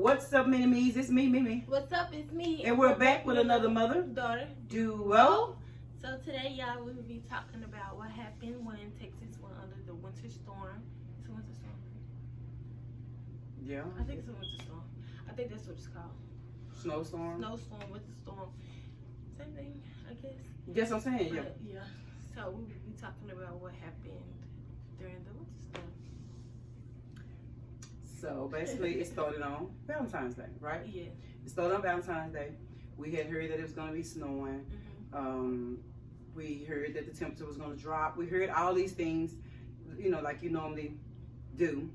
What's up, mini me's? It's me, Mimi. What's up? It's me. And we're back with another mother-daughter duo. So today, y'all, we will be talking about what happened when Texas went under the winter storm. It's a winter storm. Yeah. I think it's a winter storm. I think that's what it's called. Snowstorm. Snowstorm, winter storm. Same thing, I guess. Yes, I'm saying, yeah. Yeah. So we will be talking about what happened during the winter storm. So basically, it started on Valentine's Day, right? Yeah. It started on Valentine's Day. We had heard that it was going to be snowing. We heard that the temperature was going to drop. We heard all these things, you know, like you normally do.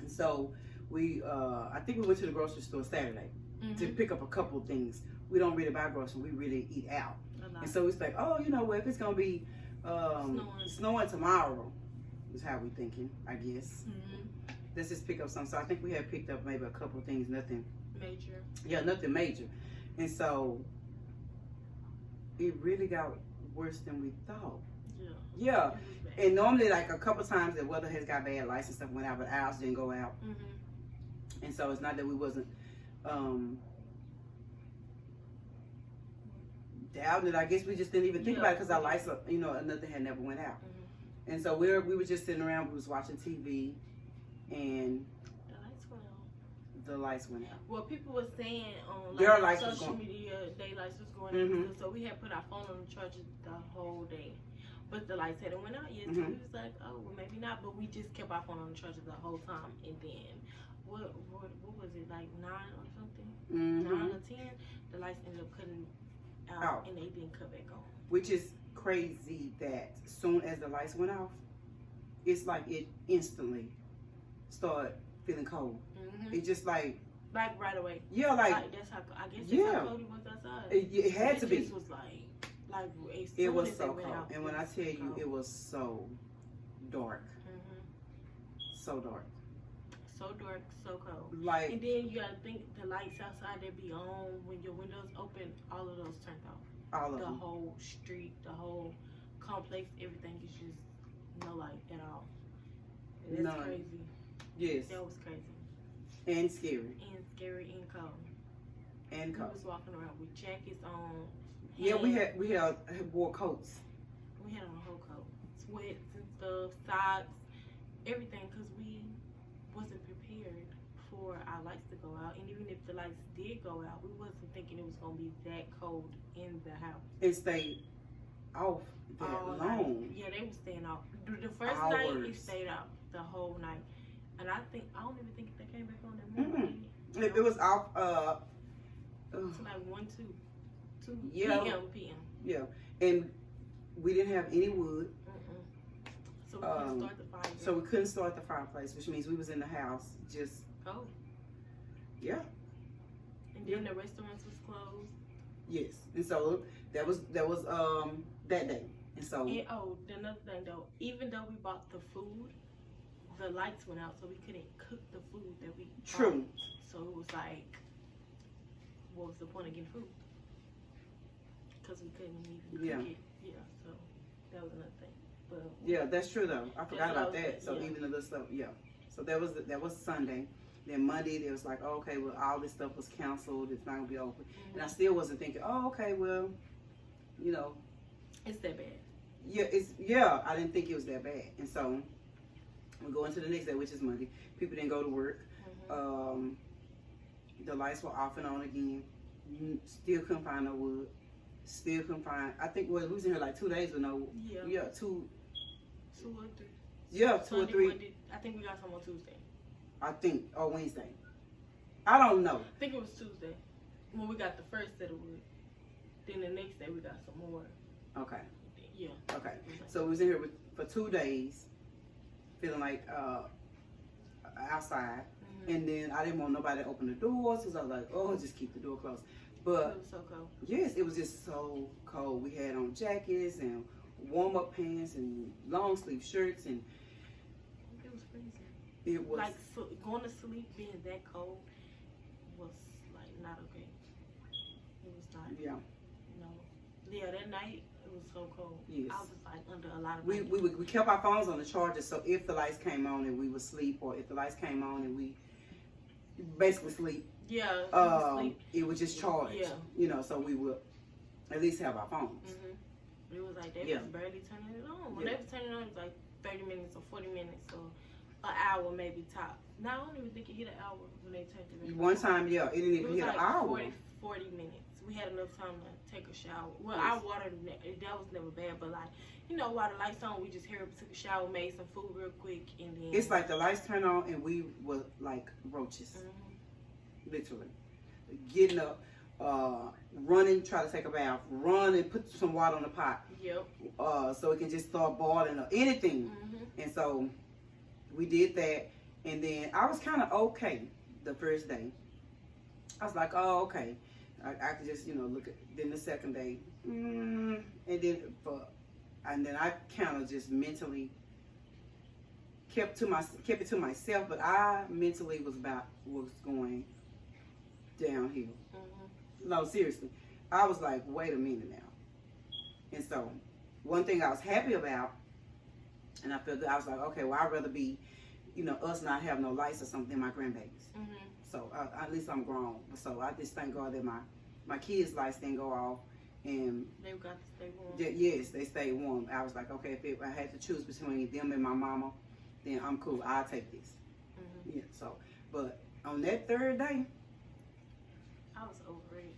And so we, I think we went to the grocery store Saturday to pick up a couple of things. We don't really buy groceries. We really eat out. And so it's like, oh, you know what? If it's going to be snowing tomorrow, is how we thinking, I guess. Let's just pick up some. So I think we had picked up maybe a couple of things, nothing major. Yeah, nothing major. And so it really got worse than we thought. Yeah. And normally, like a couple times, the weather has got bad, lights and stuff went out, but ours didn't go out. And so it's not that we wasn't doubting it. I guess we just didn't even think about it because our lights, you know, nothing had never went out. And so we were just sitting around. We was watching TV. And the lights went out. Well, people were saying on social media, their lights was going out. So we had put our phone on the charger the whole day. But the lights hadn't went out yet. So we was like, oh, well, maybe not. But we just kept our phone on the charger the whole time. And then, what was it, like 9 or something? 9 or 10? The lights ended up cutting out. And they didn't cut back on. Which is crazy that as soon as the lights went off, it's like it instantly start feeling cold. It just like right away. Yeah, like that's how I guess that's how cold it was outside. It had to be. It was like it was so cold. And when I tell you, it was so dark. So dark. So dark, so cold. Like, and then you gotta think the lights outside that be on when your windows open. All of those turned off. All of them. The whole street, the whole complex, everything is just no light at all. And that's crazy. Yes. That was crazy. And scary. And scary and cold. And cold. We was walking around with jackets on. Yeah, we had wore coats. We had on a whole coat. Sweats and stuff, socks, everything, because we wasn't prepared for our lights to go out. And even if the lights did go out, we wasn't thinking it was going to be that cold in the house. It stayed off that long. Yeah, they were staying off. The first night, it stayed out the whole night. And I don't even think they came back on that morning. It was off, it's like 1, 2 p.m. Yeah, and we didn't have any wood. So we couldn't start the fire. So we couldn't start the fireplace, which means we was in the house just. Oh. Yeah. And then the restaurants was closed. Yes, and so that was that day, and so. And another thing though, even though we bought the food, the lights went out, so we couldn't cook the food that we bought. True. So it was like, what was the point of getting food? Because we couldn't even cook it. Yeah, so that was another thing. But yeah, that's true though. I forgot about that. So even the little stuff, So that was Sunday. Then Monday, it was like, oh, okay, well, all this stuff was canceled. It's not gonna be open. And I still wasn't thinking, oh, okay, well, you know, it's that bad. Yeah, I didn't think it was that bad. And so we go into the next day, which is Monday. People didn't go to work. The lights were off and on again. Still couldn't find no wood. Still couldn't find. I think we was in here like 2 days with no. Yeah, 2 or 3. Yeah, 2 or 3. Monday, I think we got some on Tuesday. I think, or Wednesday. I don't know. I think it was Tuesday when we got the first set of wood. Then the next day we got some more. Okay. Yeah. Okay. So we was in here for 2 days, feeling like outside, and then I didn't want nobody to open the doors because I was like, oh, just keep the door closed. But it was so cold. Yes, it was just so cold. We had on jackets and warm up pants and long sleeve shirts, and it was freezing. It was like going to sleep being that cold was like not okay. It was not. Yeah. No. Yeah, that night it was so cold. Yes. I was like under a lot of. We kept our phones on the charger, so if the lights came on and we would sleep, or if the lights came on and we basically sleep. Yeah. Sleep. It was just charged. Yeah. You know, so we would at least have our phones. It was like they was barely turning it on. When they was turning it on, it was like 30 minutes or 40 minutes or an hour maybe top. Now I don't even think it hit an hour when they turned it on. One time, it didn't even hit like an hour. 40 minutes. We had enough time to take a shower. Well, our water, that was never bad, but like, you know, while the lights on, we just hurried up, took a shower, made some food real quick, and then... It's like the lights turn on and we were like roaches. Literally. Getting up, running, try to take a bath, run and put some water on the pot. Yep. So it can just start boiling or anything. And so we did that, and then I was kind of okay the first day. I was like, oh, okay. I could just, you know, look at. Then the second day, and then I kind of just mentally kept it to myself, but I mentally was going downhill. No, seriously, I was like, wait a minute now. And so, one thing I was happy about, and I felt good. I was like, okay, well, I'd rather be, you know, us not have no lights or something than my grandbabies. So at least I'm grown. So I just thank God that my kids' lights didn't go off, and they got to stay warm. Yes, they stayed warm. I was like, okay, if I had to choose between them and my mama, then I'm cool. I'll take this. Yeah. So, but on that third day, I was over it.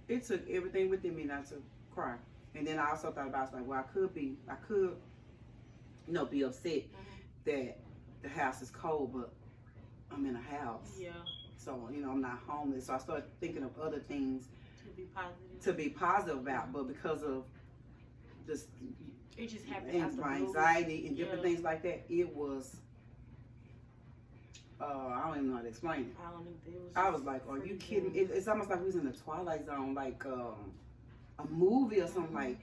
It took everything within me not to cry. And then I also thought about, I was like, well, I could, you know, be upset that the house is cold, but I'm in a house. Yeah. So, you know, I'm not homeless. So I started thinking of other things to be positive about, but because of this, it just happened. And my anxiety and different things like that, it was, I don't even know how to explain it. I was like, are you kidding? It's almost like we was in the Twilight Zone, like a movie or something like,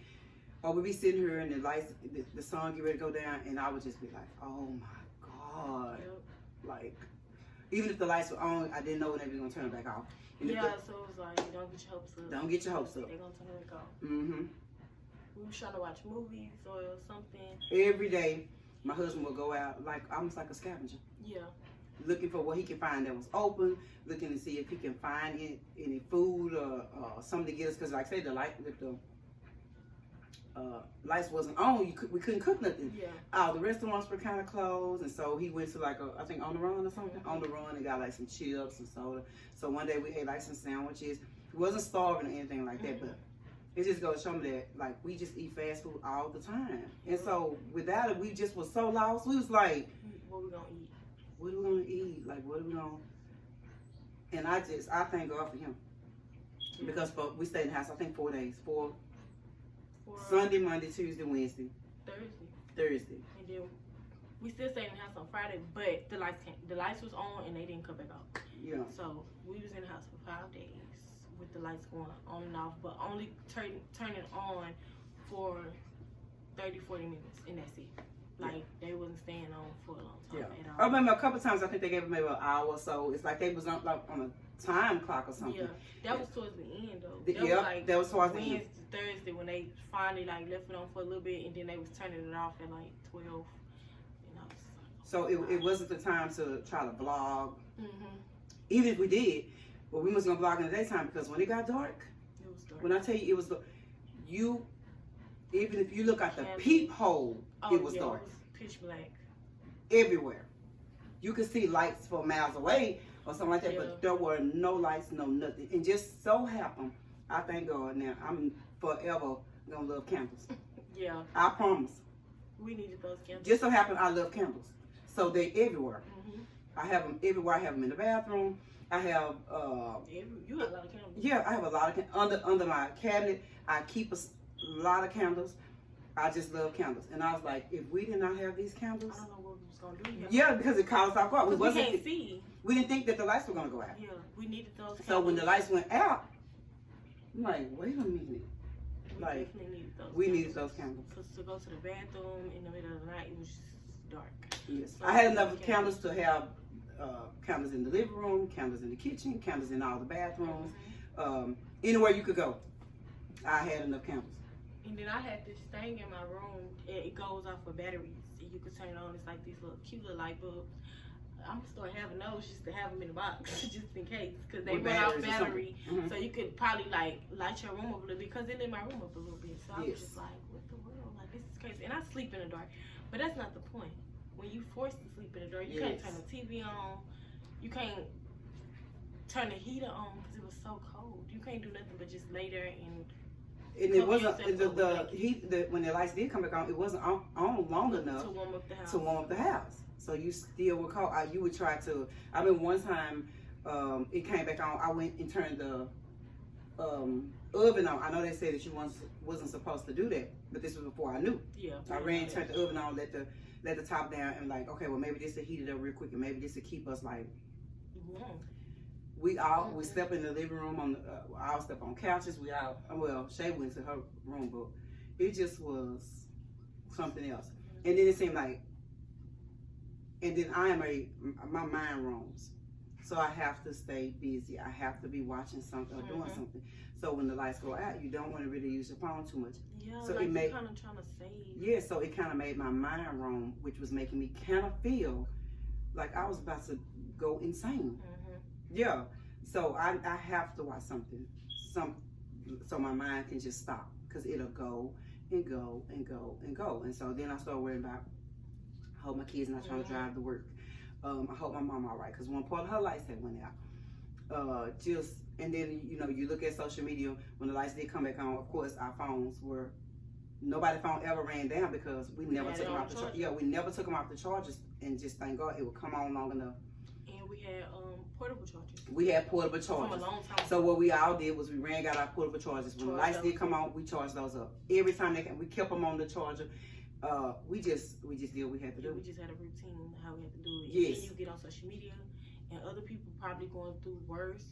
or we'd be sitting here and the lights, the sun get ready to go down, and I would just be like, oh my God. Like, even if the lights were on, I didn't know when they were going to turn it back off. And so it was like, don't get your hopes up. Don't get your hopes up. They're going to turn it back off. We were trying to watch movies or something. Every day, my husband would go out, like almost like a scavenger. Yeah. Looking for what he can find that was open, looking to see if he can find any food or something to get us. Because like I said, the lights wasn't on, we couldn't cook nothing. Yeah. The restaurants were kind of closed, and so he went to like I think On the Run or something. On the Run, and got like some chips and soda. So one day we ate like some sandwiches. He wasn't starving or anything like that, but it just goes to show me that like we just eat fast food all the time. And so without it, we just was so lost. We was like, what we gonna eat? What are we gonna eat? Like, what are we gonna? And I thank God for him, because we stayed in the house, I think 4 days, Sunday, Monday, Tuesday, Wednesday, Thursday. And then we still stayed in the house on Friday, but the lights was on and they didn't come back out. Yeah. So we was in the house for 5 days with the lights going on and off, but only turn it on for 30, 40 minutes, and that's it. Like, they wasn't staying on for a long time at all. I remember a couple times, I think they gave them maybe an hour or so. It's like they was on, like, on a time clock or something. Yeah, that was towards the end, though. That was towards the end. Wednesday, Thursday, when they finally, like, left it on for a little bit, and then they was turning it off at, like, 12. And I was like, so it wasn't the time to try to vlog. Even if we did, but we was going to vlog in the daytime, because when it got dark, it was dark. When I tell you, it was even if you look at the peephole, it was dark. It was pitch black. Everywhere. You could see lights for miles away or something like that, but there were no lights, no nothing. And just so happened, I thank God now, I'm forever going to love candles. Yeah. I promise. We needed those candles. Just so happened, I love candles. So they're everywhere. I have them everywhere. I have them in the bathroom. I have... you have a lot of candles. Yeah, I have a lot of candles. Under my cabinet, I keep a lot of candles. I just love candles. And I was like, if we did not have these candles... I don't know what we was going to do. Yeah, because it caught us off guard. We can't see. We didn't think that the lights were going to go out. Yeah, we needed those candles. So when the lights went out, I'm like, wait a minute. We needed those candles. Because to go to the bathroom in the middle of the night, it was just dark. Yes. So I had enough candles to have candles in the living room, candles in the kitchen, candles in all the bathrooms. Anywhere you could go, I had enough candles. And then I had this thing in my room. It goes off of batteries. You could turn it on. It's like these little cute little light bulbs. I'm gonna start having those just to have them in the box, just in case, because they run out battery. So you could probably like light your room up a little bit, because it lit my room up a little bit. So I was just like, what the world? Like, this is crazy. And I sleep in the dark, but that's not the point. When you forced to sleep in the dark, you can't turn the TV on. You can't turn the heater on because it was so cold. You can't do nothing but just lay there and it wasn't the heat. When the lights did come back on, it wasn't on long enough to warm up the house. To warm up the house. So you still were cold. You would try to. I mean, one time it came back on. I went and turned the oven on. I know they said that you wasn't supposed to do that, but this was before I knew. Yeah. I ran, turned the oven on, let the top down, and like, okay, well maybe this will heat it up real quick, and maybe this will keep us like. We slept in the living room I all slept on couches. Shae went to her room, but it just was something else. And then it seemed like, and then my mind roams. So I have to stay busy. I have to be watching something or doing something. So when the lights go out, you don't want to really use your phone too much. Yeah, so like you're kind of trying to save. Yeah, so it kind of made my mind roam, which was making me kind of feel like I was about to go insane. Yeah, so I have to watch something, so my mind can just stop, because it'll go and go and go and go. And so then I started worrying about, I hope my kids not trying to drive to work. I hope my mom all right, because one part of her lights had went out. And then, you know, you look at social media, when the lights did come back on, of course, our phones were, nobody's phone ever ran down, because we never took them off the charger. Yeah, we never took them off the chargers, and just thank God it would come on long enough. And we had portable chargers. We had portable chargers. From a long time. So what we all did was we got our portable chargers. When the lights did come on, we charged those up. Every time we kept them on the charger. We just did what we had to do. We just had a routine how we had to do it. Yes. And then you get on social media, and other people probably going through worse.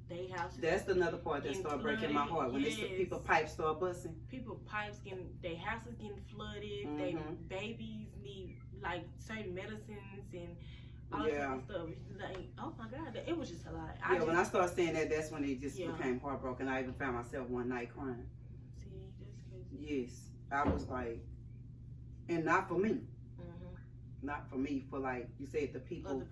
They houses. That's another part that started breaking my heart. When people pipes start busting. People pipes their houses getting flooded. Their babies need like certain medicines and all that stuff. Like, oh my God, it was just a lot. When I started saying that, that's when it just became heartbroken. I even found myself one night crying. See, that's crazy. Yes, I was like, and not for me. Not for me, for like you said, the people.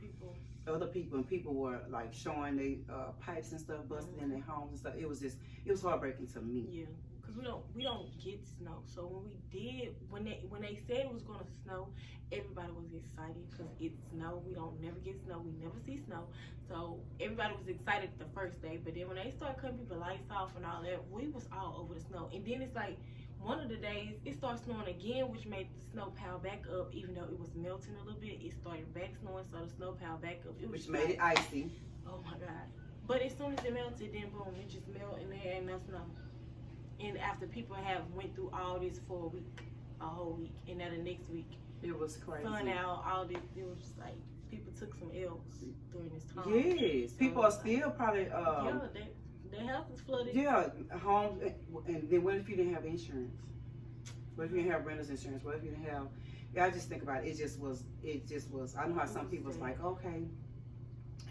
Other people, and people were like showing their pipes and stuff busting in their homes and stuff. It was heartbreaking to me. Yeah, because we don't get snow. So when they said it was going to snow, everybody was excited because it's snow. We don't never get snow. We never see snow. So everybody was excited the first day. But then when they started cutting people lights off and all that, we was all over the snow. And then it's like one of the days it started snowing again, which made the snow pile back up. Even though it was melting a little bit, it started back snowing, so the snow piled back up. Which made it icy. Oh my God! But as soon as it melted, then boom, it just melted and there ain't no snow. And after people have went through all this for a whole week, and now the next week it was crazy. Sun out, all this, it was just like people took some L's during this time. Yes, so people are still probably. Their house is flooded. Yeah, homes. And then what if you didn't have insurance? What if you didn't have renter's insurance? What if you didn't have? Yeah, I just think about it. It just was. I know how some people's like, okay.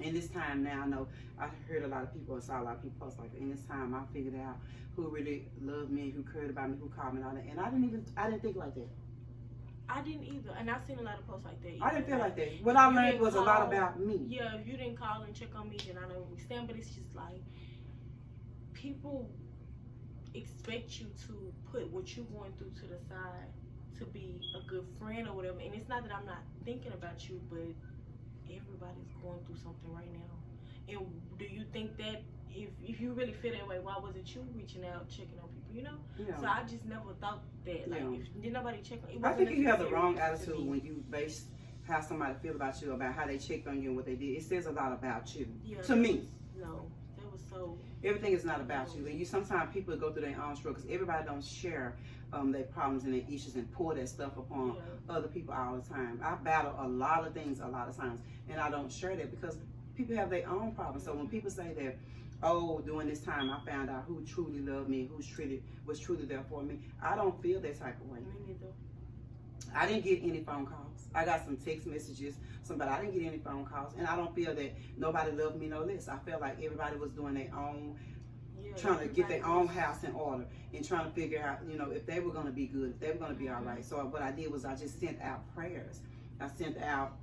In this time now, I know I heard a lot of people, I saw a lot of people post like, in this time, I figured out who really loved me, who cared about me, who called me, and all that. And I didn't think like that. I didn't either, and I've seen a lot of posts like that. I didn't feel like that. What I learned was a lot about me. Yeah, if you didn't call and check on me, then I know where we stand. But it's just like, people expect you to put what you're going through to the side to be a good friend or whatever. And it's not that I'm not thinking about you, but everybody's going through something right now. And do you think that if you really feel that way, why wasn't you reaching out, checking on people, you know? Yeah. So I just never thought that, like, if did nobody check on you? I think you have the wrong attitude when you base how somebody feel about you, about how they checked on you and what they did. It says a lot about you, to me. No, that was so... Everything is not about you. And sometimes people go through their own struggles. Everybody don't share their problems and their issues and pour that stuff upon other people all the time. I battle a lot of things a lot of times, and I don't share that because people have their own problems. So when people say that, oh, during this time I found out who truly loved me, was truly there for me, I don't feel that type of way. Me neither. I didn't get any phone calls. I got some text messages, but I didn't get any phone calls, and I don't feel that nobody loved me no less. I felt like everybody was doing their own, trying to get their own house in order and trying to figure out, you know, if they were going to be good, if they were going to be all right. So what I did was I just sent out prayers. I sent out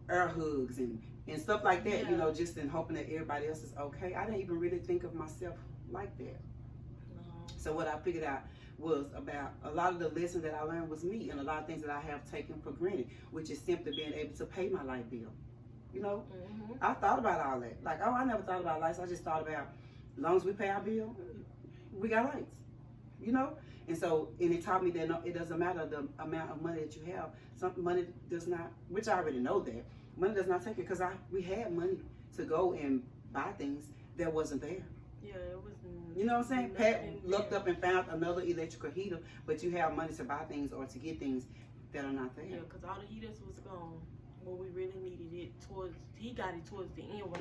air hugs and stuff like that, Yeah. you know, just in hoping that everybody else is okay. I didn't even really think of myself like that. No. So what I figured out was about a lot of the lessons that I learned was me, and a lot of things that I have taken for granted, which is simply being able to pay my light bill. You know, I thought about all that. Like, oh, I never thought about lights. I just thought about, as long as we pay our bill, we got lights. You know, and so, and it taught me that no, it doesn't matter the amount of money that you have. Some money does not, which I already know that money does not take it, because we had money to go and buy things that wasn't there. Yeah, it wasn't. You know what I'm saying? Pat looked up and found another electrical heater, but you have money to buy things or to get things that are not there. Yeah, because all the heaters was gone when we really needed it. He got it towards the end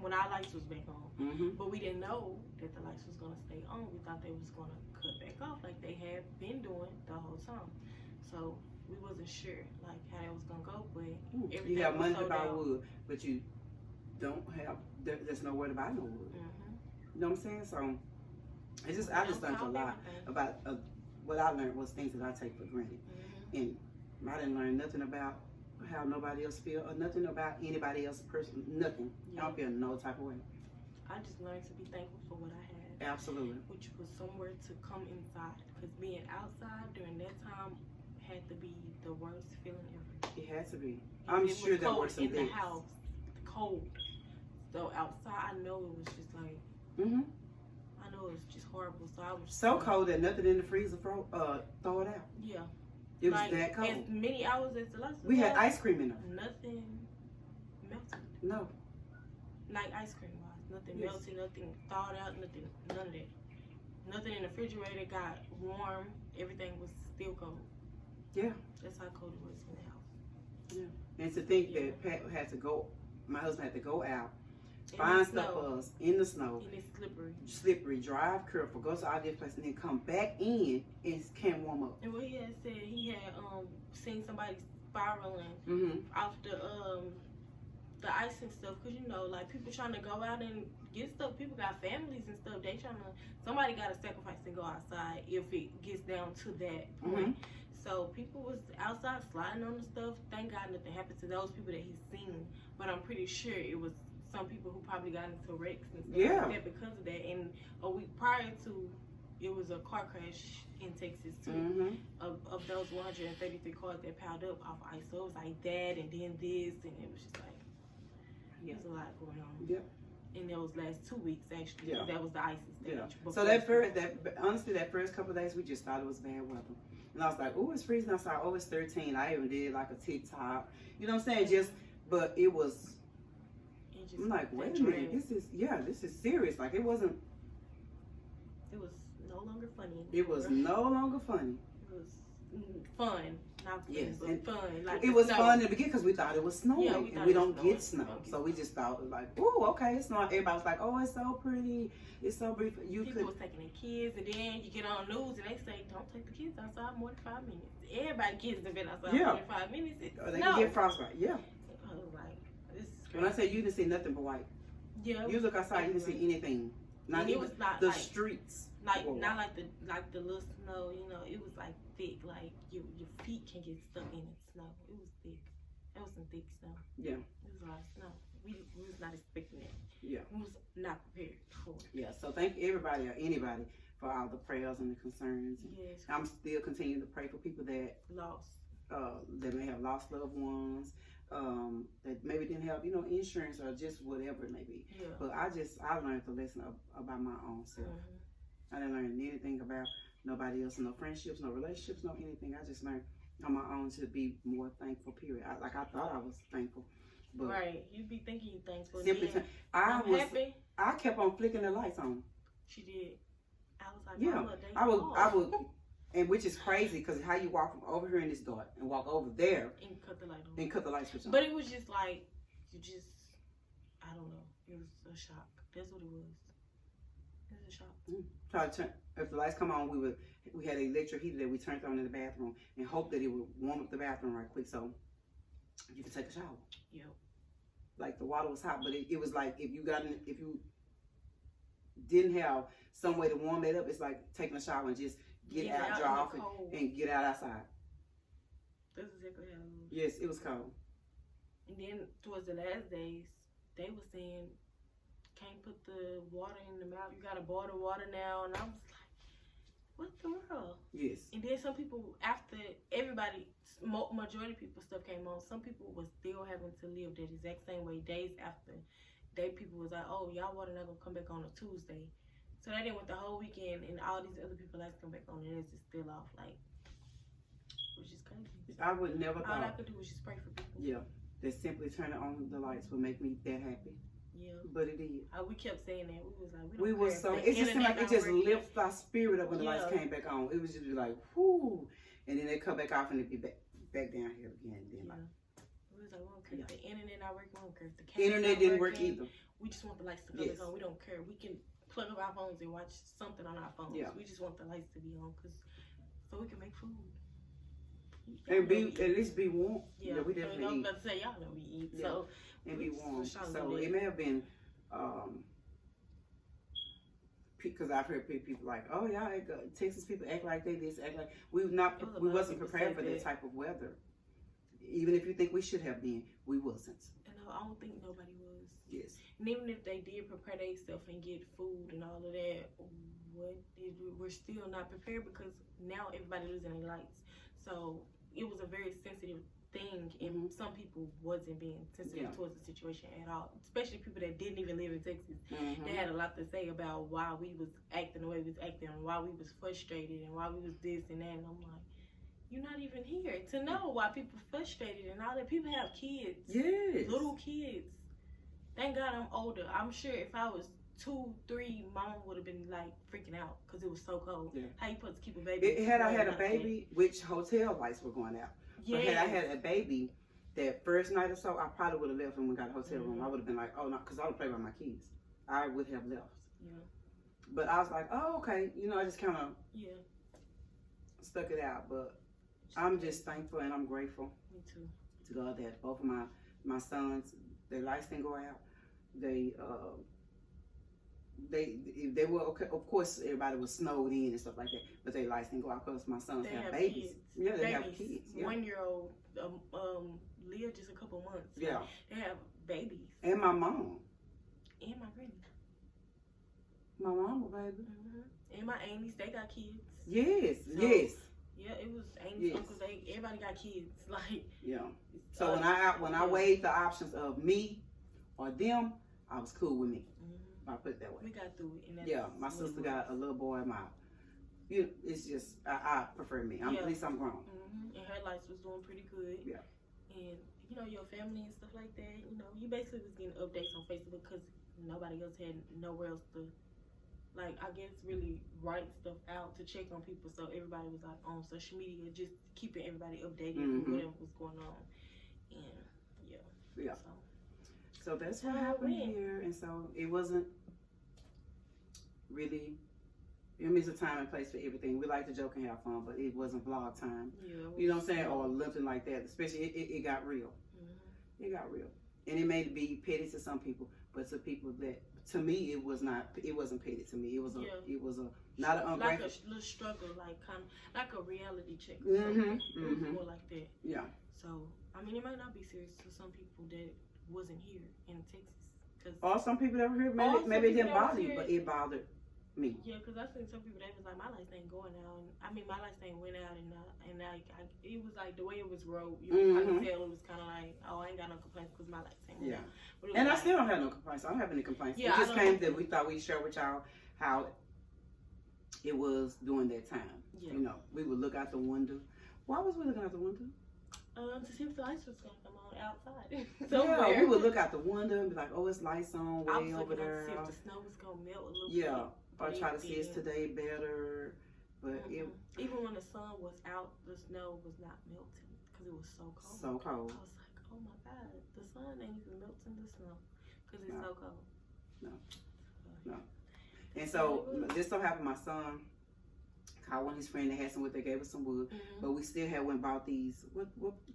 when our lights was back on. But we didn't know that the lights was gonna stay on. We thought they was gonna cut back off like they had been doing the whole time. So we wasn't sure like how it was gonna go. But you have money to buy wood, but you don't have. There's nowhere to buy no wood. You know what I'm saying? So it's just I just learned a lot about what I learned was things that I take for granted, and I didn't learn nothing about how nobody else feel or nothing about anybody else person. Nothing. I don't feel no type of way. I just learned to be thankful for what I had. Absolutely. Which was somewhere to come inside, because being outside during that time had to be the worst feeling ever. It had to be. I'm sure there were some in days. the house, cold. So outside, I know it was just like. I know it was just horrible. So I was so cold that nothing in the freezer throw it out. Yeah. It was that cold. As many hours as the lights. We had ice cream in there. Nothing melted. No. Like ice cream wise, nothing melted, nothing thawed out, nothing, none of that. Nothing in the refrigerator got warm. Everything was still cold. Yeah. That's how cold it was in the house. Yeah. And to think that Pat had to go, my husband had to go out, find stuff for us in the snow. And it's slippery. Slippery, drive careful, go to our different place, and then come back in and can't warm up. And what he had said, he had seen somebody spiraling off the ice and stuff, because you know, like people trying to go out and get stuff. People got families and stuff. They trying to, somebody got to sacrifice and go outside if it gets down to that point. So people was outside sliding on the stuff. Thank God nothing happened to those people that he's seen, but I'm pretty sure it was some people who probably got into wrecks and stuff like that because of that. And a week prior to, it was a car crash in Texas too, of those 133 cars that piled up off ice. So it was like that, and then this, and it was just like, there's a lot going on. In those last 2 weeks, actually, that was the icing stage. So honestly, that first couple of days, we just thought it was bad weather. And I was like, oh, it's freezing outside. Oh, it's 13. I even did like a TikTok. You know what I'm saying? But it was, I'm like, wait a minute, this is serious. Like, it was no longer funny. It was no longer funny. It was fun. Not funny, but fun. Like it was fun in the beginning because we thought it was snowing, Yeah, and we don't get snow. So we just thought, like, oh, okay, it's snowing. Everybody was like, oh, it's so pretty. It's so brief. People was taking their kids, and then you get on the news, and they say, don't take the kids outside more than 5 minutes. Everybody kids have been outside more than 5 minutes. They can get frostbite. Yeah. I was like, this is crazy. When I say you didn't see nothing but white. Yeah. You look outside, you didn't see anything. Not even the streets. Not like the little snow, you know. It was like thick, like your feet can get stuck in it. Snow. It was thick. It was some thick snow. Yeah. It was a lot of snow. We was not expecting it. Yeah. We was not prepared for it. Yeah. So thank everybody or anybody for all the prayers and the concerns. Yes. I'm still continuing to pray for people that that may have lost loved ones. That maybe didn't have, insurance or just whatever it may be. Yeah. But I learned the lesson about my own self. I didn't learn anything about nobody else, no friendships, no relationships, no anything. I just learned on my own to be more thankful, period. I thought I was thankful. But right. You be thinking you thankful. Simply happy. I kept on flicking the lights on. She did. I was like, yeah. I would and which is crazy because how you walk from over here in this dark and walk over there and cut the light on. And cut the light switch on. But it was just like I don't know. It was a shock. That's what it was. It was a shock. Try to turn, if the lights come on, we had an electric heater that we turned on in the bathroom and hoped that it would warm up the bathroom right quick so you could take a shower. Yep. Like the water was hot, but it was like if you didn't have some way to warm it up, it's like taking a shower and just get out, dry off, and get out outside. That's exactly how it was. Yes, it was cold. And then towards the last days, they were saying, can't put the water in the mouth. You gotta boil the water now. And I was like, what the world? Yes. And then some people, after everybody, majority of people stuff came on, some people was still having to live that exact same way days after. People was like, oh, y'all water not gonna come back on a Tuesday. So that didn't went the whole weekend, and all these other people like to come back on, and it's just still off, like, which is crazy. I would never thought. All I could do was just pray for people. Yeah. That simply turning on the lights would make me that happy. Yeah. But it did. We kept saying that. We was like, we were so, it just seemed like it just lifted our spirit up when the lights came back on. It was just like, whoo. And then they come back off and it'd be back down here again. Then like, we was like, we don't care if the internet not working, we don't care if the camera internet didn't work either. We just want the lights to come back on. We don't care. We can plug up our phones and watch something on our phones. Yeah. We just want the lights to be on so we can make food. And at least be warm. Yeah, we definitely eat. I was about to say, y'all know we eat. Yeah. So, and be warm. So it may have been, because I've heard people like, oh, y'all, Texas people act like they this, act like, we wasn't prepared for that type of weather. Even if you think we should have been, we wasn't. And I don't think nobody was. Yes. And even if they did prepare themselves and get food and all of that, we're still not prepared because now everybody losing their lights. So it was a very sensitive thing, and some people wasn't being sensitive towards the situation at all, especially people that didn't even live in Texas. They had a lot to say about why we was acting the way we was acting, and why we was frustrated, and why we was this and that. And I'm like, you're not even here to know why people frustrated and all that. People have kids, little kids. Thank God I'm older. I'm sure if I was 2, 3, mama would have been like freaking out because it was so cold. Yeah. How you supposed to keep a baby? Had I had a baby, which hotel lights were going out. Yeah. But had I had a baby, that first night or so, I probably would have left when we got a hotel room. I would have been like, oh no, because I don't play with my kids. I would have left. Yeah. But I was like, oh okay, I just kind of stuck it out. But I'm just thankful and I'm grateful. Me too. To God that both of my sons, their lights didn't go out. They were okay. Of course, everybody was snowed in and stuff like that, but their lights didn't go out because my sons have babies. Kids. Yeah, they have kids. Yeah. 1-year-old, Leah just a couple months. Yeah, they have babies. And my mom. And my granny. My mama, baby. And my aunties, they got kids. Yes, yes. Yeah, it was aunties, uncles. Everybody got kids. Like So when I weighed the options of me or them, I was cool with me. I put it that way. We got through it. And my sister got a little boy. It's just I prefer me. At least I'm grown. And her life was doing pretty good. Yeah. And your family and stuff like that. You basically was getting updates on Facebook because nobody else had nowhere else to, like, I guess really write stuff out to check on people. So everybody was like on social media, just keeping everybody updated with whatever was going on. And So that's what happened here, and so it wasn't really. It's a time and place for everything. We like to joke and have fun, but it wasn't vlog time. Yeah, you know what I'm saying, or nothing like that. Especially, it got real. It got real, and it may be petty to some people, but to people that, to me, it was not. It wasn't petty to me. It was a. It was not an ungrateful. Like a little struggle, like kind of like a reality check. More like that. Yeah. So it might not be serious to some people that wasn't here in Texas. Or some people that were here, maybe it didn't bother you, but it bothered me. Yeah, because I seen some people that was like, my lights ain't going out. And, my lights ain't went out, and it was like the way it was wrote. You kind of tell it was kind of like, oh, I ain't got no complaints because my lights ain't went out. And I still don't have no complaints. I don't have any complaints. Yeah, it just came that we thought we'd share with y'all how it was during that time. Yeah. We would look out the window. Why was we looking out the window? To see if the lights was gonna come on outside. Yeah, we would look out the window and be like, "Oh, it's lights on way over there." To see if the snow was gonna melt a little bit. Yeah, or try to see it's today better. But even when the sun was out, the snow was not melting because it was so cold. So cold. I was like, "Oh my God, the sun ain't even melting the snow because it's so cold." No. And so this so happened, my son called one of his friends that had some wood. They gave us some wood, but we still had went and bought these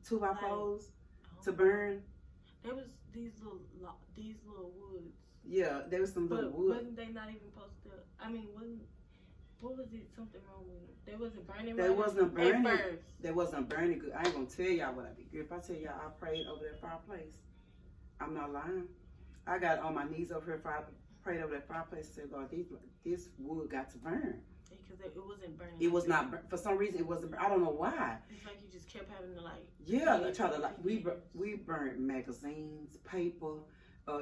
2x4s to burn. There was these little woods. Yeah, there was some little wood. Wasn't they not even supposed to? Wasn't What was it? Something wrong with it? They wasn't burning. They wasn't burning. At first. They wasn't burning good. I ain't gonna tell y'all what I did. If I tell y'all I prayed over that fireplace, I'm not lying. I got on my knees over here, prayed over that fireplace and said, Lord, this wood got to burn. Because it wasn't burning. It was not, for some reason it wasn't, I don't know why. It's like you just kept having to like. Yeah, they try to like, we burned magazines, paper.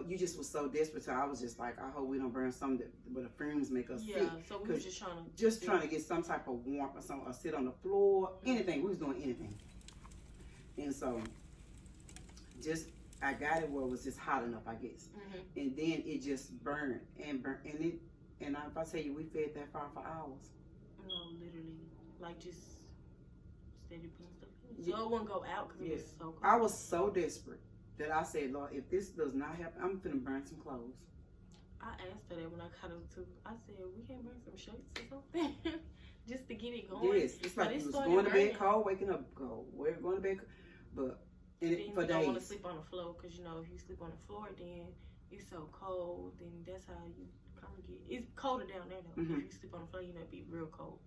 You just was so desperate, so I was just like, I hope we don't burn something where the fumes make us sick. Yeah, so we were just trying to get some type of warmth or something, or sit on the floor, anything. We was doing anything. And so, I got it where it was just hot enough, I guess. And then it just burned and burned, and if I tell you, we fed that fire for hours. No, literally, like just steady putting stuff in. So it wouldn't go out because it was so cold. I was so desperate that I said, Lord, if this does not happen, I'm finna burn some clothes. I asked her that when I got up too. I said, we can't burn some shirts or something just to get it going. Yes, it's like you was going to bed cold, waking up cold. We're going to bed, but for days. You don't want to sleep on the floor because you know if you sleep on the floor, then it's so cold. Then that's how you kind of get. It's colder down there though. If you sleep on the floor, you know it'd be real cold.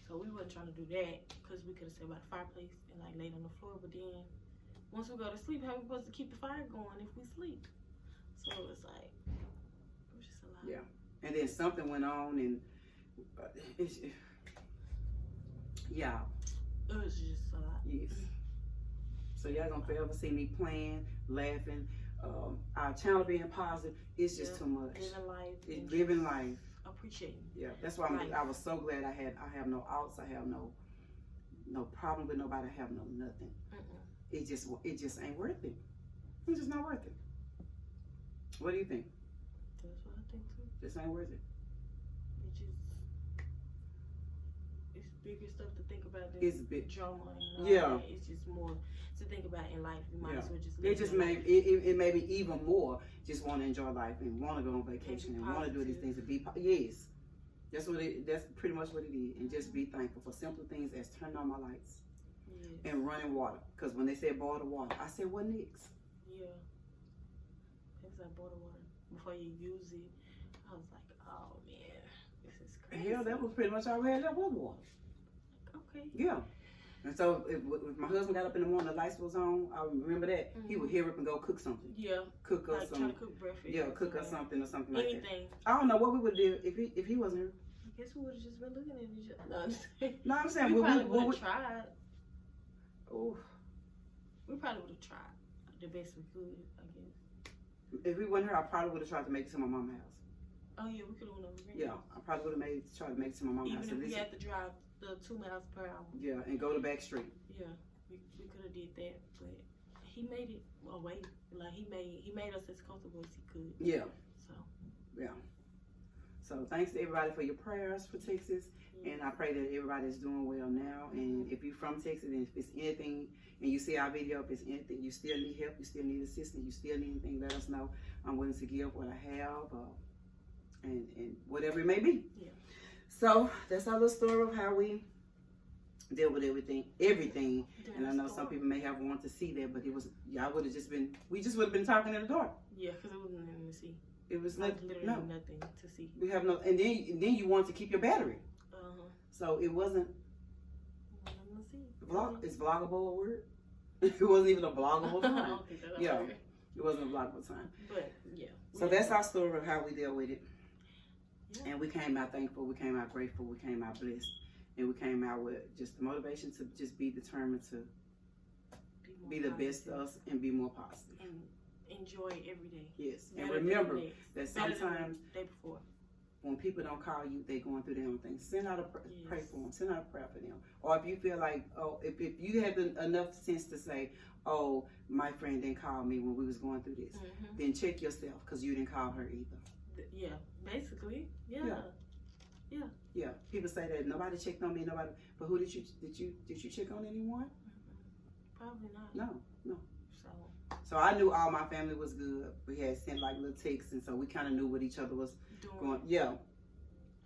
So we wasn't trying to do that because we could have sat by the fireplace and like laid on the floor. But then once we go to sleep, how are we supposed to keep the fire going if we sleep? So it was like it was just a lot. Yeah, and then something went on and yeah. It was just a lot. Yes. So y'all gonna forever see me playing, laughing, our channel being positive. It's just too much. Living life. It's living life. Appreciating. Yeah, that's why I was so glad I have no outs. I have no problem with nobody. I have no nothing. It just ain't worth it. It's just not worth it. What do you think? That's what I think too. Just ain't worth it. It's bigger stuff to think about than it's big drama. And yeah. It's just more to think about in life. You might as well just live. It just made it made me even more just want to enjoy life and want to go on vacation and want to do these things and be yes. That's pretty much what it is. And just be thankful for simple things as turning on my lights and running water. Because when they said boil the water, I said, what next? Yeah. It's like boil the water. Before you use it, I was like, oh man, this is crazy. Yeah, that was pretty much all we had. That was water. Okay. Yeah. And so if my husband got up in the morning, the lights was on, I remember that, he would hear up and go cook something. Yeah. Cook us something. Try to cook breakfast. Yeah, cook us something or something like that. Anything. I don't know what we would do if he wasn't here. I guess we would have just been looking at each other. No, I'm saying we probably would have tried. Oh. We probably would have tried the best we could, I guess. If we wasn't here, I probably would have tried to make it to my mom's house. Oh yeah, we could have went over there. Yeah, I probably would have tried to make it to my mom's house. Even if we had to drive the 2 miles per hour. Yeah, and go to back street. Yeah, we could have did that, but he made it away. Like he made us as comfortable as he could. Yeah. So. Yeah. So thanks to everybody for your prayers for Texas, and I pray that everybody is doing well now. And if you're from Texas, and if it's anything, and you see our video, if it's anything, you still need help, you still need assistance, you still need anything, let us know. I'm willing to give what I have, and whatever it may be. Yeah. So that's our little story of how we deal with everything. And I know some people may have wanted to see that, but it was y'all would have just been. We just would have been talking in the dark. Yeah, because it wasn't nothing to see. It was literally nothing to see. We have no, and then you want to keep your battery. So it wasn't. It's vloggable a word. It wasn't even a vloggable time. Yeah, it wasn't a vloggable time. But yeah. So that's our story of how we deal with it. Yeah. And we came out thankful. We came out grateful. We came out blessed, and we came out with just the motivation to just be determined to be the best of us and be more positive. And enjoy every day. Yes, and remember that sometimes day before. When people don't call you, they going through their own things. Send out pray for them. Send out a prayer for them. Or if you feel like, if you have enough sense to say, oh, my friend didn't call me when we was going through this, then check yourself because you didn't call her either. Yeah, basically. Yeah. Yeah. People say that nobody checked on me, nobody. But who did you check on anyone? Probably not. No. So I knew all my family was good. We had sent like little texts, and so we kind of knew what each other was going. Yeah.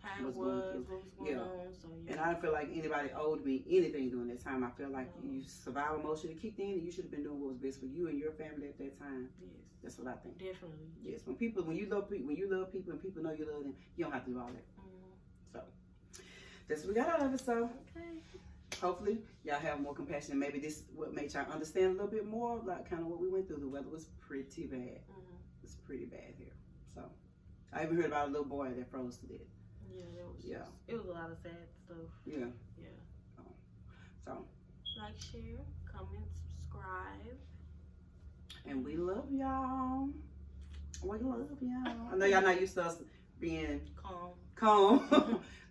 How what was going on. So and I didn't feel like anybody owed me anything during that time. I felt like you survival mode should have kicked in, and you should have been doing what was best for you and your family at that time. Yes. That's what I think. Definitely. Yes. When you love people and people know you love them, you don't have to do all that. So that's what we got out of it. So Okay. hopefully y'all have more compassion. Maybe this what made y'all understand a little bit more about kind of what we went through. The weather was pretty bad. It's pretty bad here. So I even heard about a little boy that froze to death. Yeah, that was Yeah. It was a lot of sad stuff. Yeah. Yeah. So Like, share, comment, subscribe. and we love y'all. We love y'all. I know y'all not used to us being calm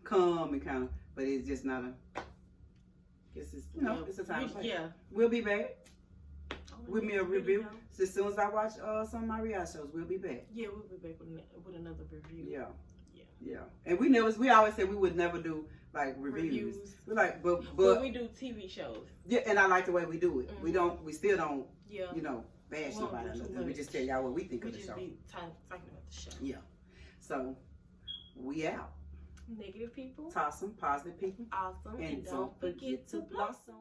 and kind of, but it's just not a. Guess it's it's a time. Yeah. We'll be back with me a review. So as soon as I watch some of my reality shows, we'll be back. Yeah, we'll be back with another review. Yeah. And we always say we would never do like reviews. We're like, but we do TV shows. Yeah, and I like the way we do it. We still don't, Yeah. bash nobody. We just tell y'all what we think of the show. We just be talking about the show. Yeah. So we out. Negative people. Toss 'em, positive people. Awesome. And don't forget to blossom.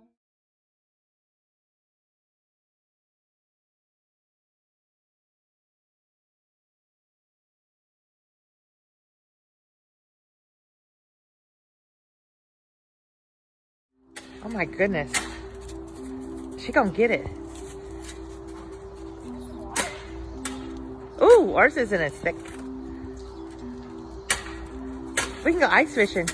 Oh my goodness. She gonna get it. Ooh, ours isn't as thick. We can go ice fishing.